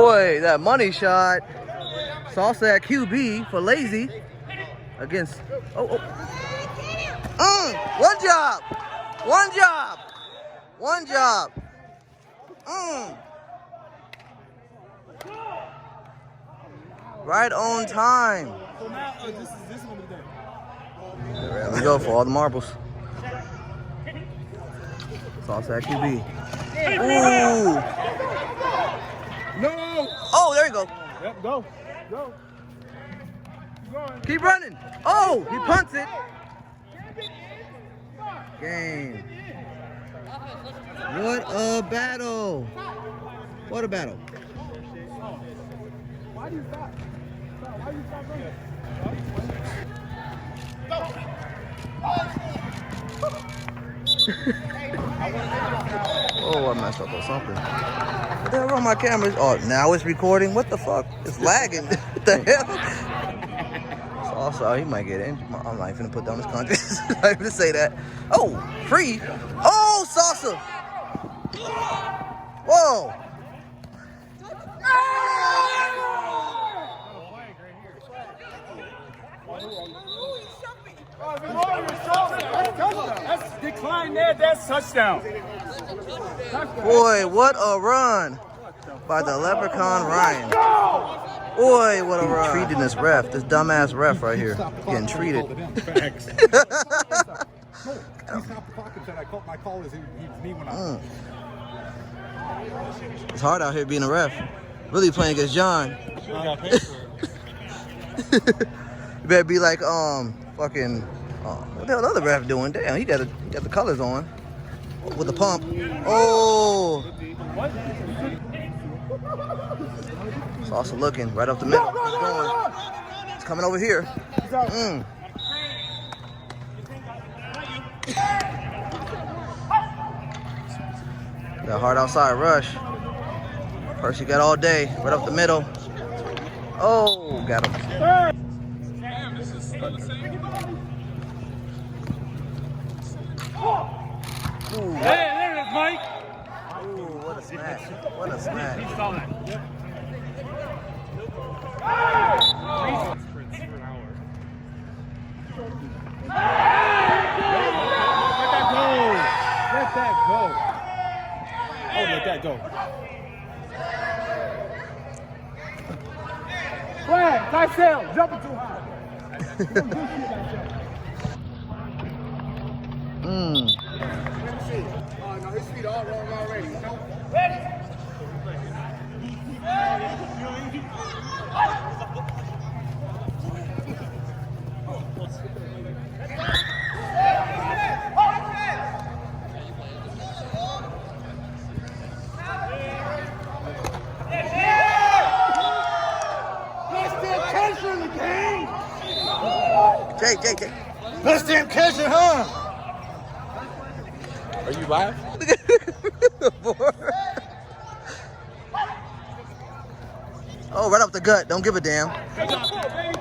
Boy, that money shot. Salsa at QB for Lazy against. One job. One job. One job. Right on time. So now, this is what we do. There we go for all the marbles. Salsa at QB. Ooh. No. Oh, there you go. Yep, go. Go. Keep running. Oh, he punts it. Game. What a battle. What a battle. Why do you stop? Why do you stop running? Oh, I messed up or something. What the hell wrong with my cameras? Oh, now it's recording. What the fuck? It's lagging. What the hell? So also, he might get injured. I'm not even gonna put down his contract. I'm not even gonna say that. Oh, free. Oh, Salsa. Whoa. That's decline there. That's touchdown. Boy, what a run by the Leprechaun Ryan. Boy, what a run. Treating this ref, this dumbass ref right here, getting treated. It's hard out here being a ref. Really playing against John. You better be like fucking what the hell the other ref doing? Damn, he got the colors on with the pump. Oh, it's also looking right up the middle. He's going. It's coming over here. Got hard outside rush. First you got all day, right up the middle. Oh, got him. Ooh, Hey, there it is, Mike. ooh, what a smash. What a smash. He saw that. Yep. Let that go. Oh, let that go. Flag, Tyson, jumping too high. No, his feet all wrong already. Ready? Jake. Let's damn catch it, huh? Are you live? Oh, right up the gut. Don't give a damn. Let's go, Terrence!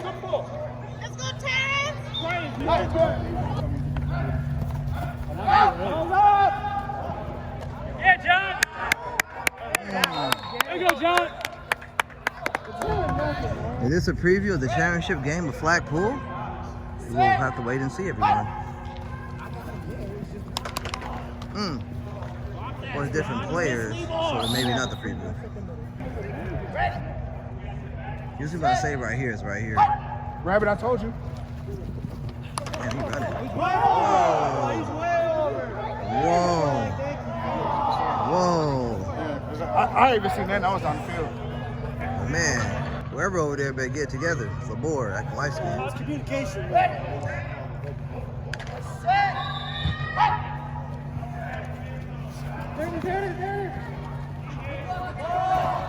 Yeah, John! There you go, John! Is this a preview of the championship game of flag pool? We'll have to wait and see, everyone. Well, it's different players, so maybe not the preview. Usually what I say right here is right here. Rabbit, I told you. Man, he running. Whoa. I even seen that and I was on the field. Man, whoever over there better get together. It's a board, acting light skin. It's communication.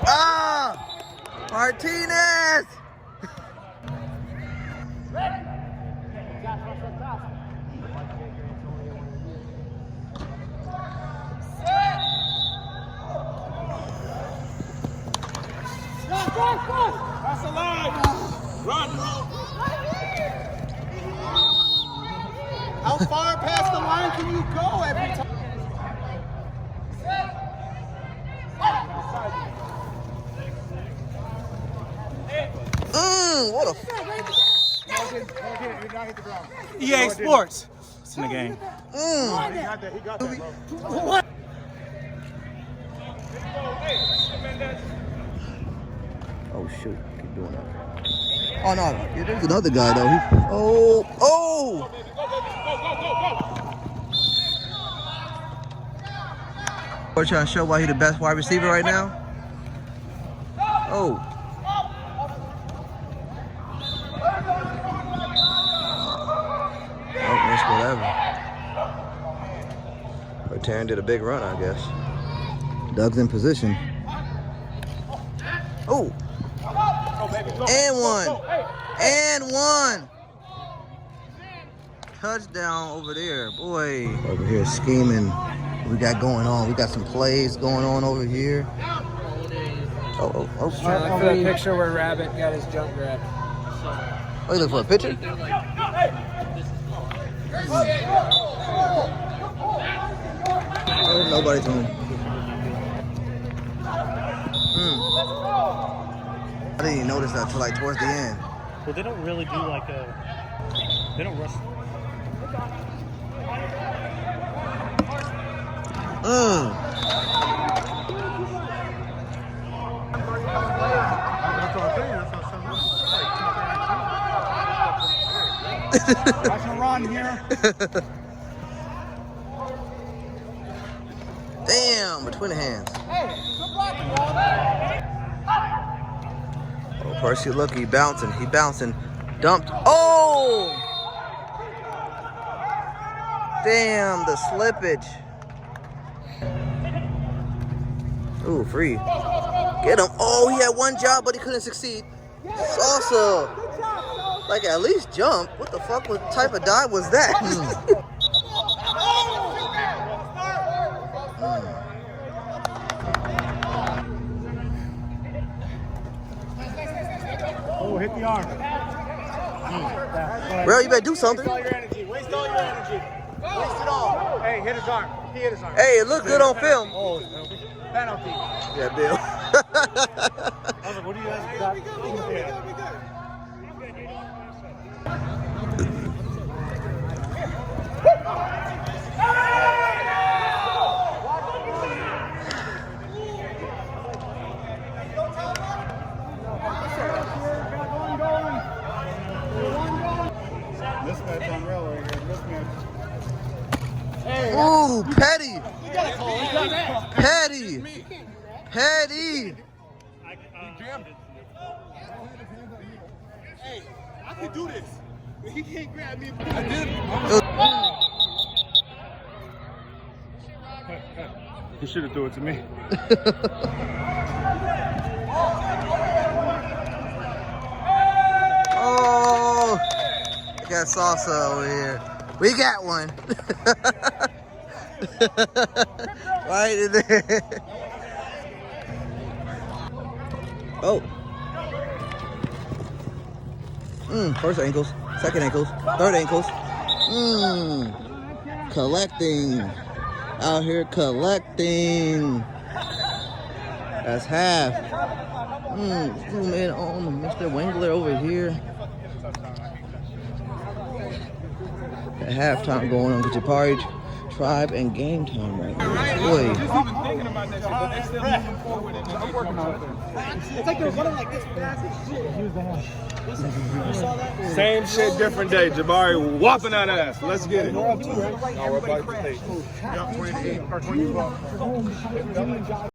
Ah! Martinez! That's alive! Run! How far past the line can you go every time? What a. EA Sports. It's in the game. He got that, bro. What? Oh shoot! Keep doing that. Oh no! Yeah, there's another guy though. Oh! We're trying to show why he's the best wide receiver right now. Oh. Oh, that's whatever. But Taryn did a big run, I guess. Doug's in position. Oh. And one. And one. Touchdown over there, boy. Over here scheming. We got going on. We got some plays going on over here. Oh. For that picture where Rabbit got his jump grab. Oh, you looking for a picture? Nobody's home. I didn't even notice that until like towards the end. Well, they don't really do like they don't rush. Watch him run here. Damn, between the hands. Oh, Percy, look, he bouncing. Dumped. Oh! Damn, the slippage. Ooh, free. Get him. Oh, he had one job, but he couldn't succeed. Salsa. Like, at least jump. What the fuck? What type of dive was that? Oh, hit the arm. Bro, you better do something. Waste all your energy. Waste it all. Hey, hit his arm. He hit his arm. Hey, it looked good on film. Oh, penalty. Yeah, Bill. I was like, what do you guys got? This match on rail right here. This match. Ooh, Petty. Petty. Hey, I can do this. But he can't grab me. I did. He should have threw it to me. Oh, we got salsa over here. We got one. Right in there. Oh. First ankles, second ankles, third ankles. Collecting. Out here collecting. That's half. Zoom in on Mr. Wengler over here. At halftime going on the Jabari Tribe and Game Time right now. Boy. Just even thinking about that shit, but they still moving forward and I'm working on it. It's like they're running like this fast as shit. You saw that? Same shit, different day. Jabari whopping that ass. Let's get it. We're up 2, right? No, we're about to take. Yep, 20 to 8 or 20 to 12.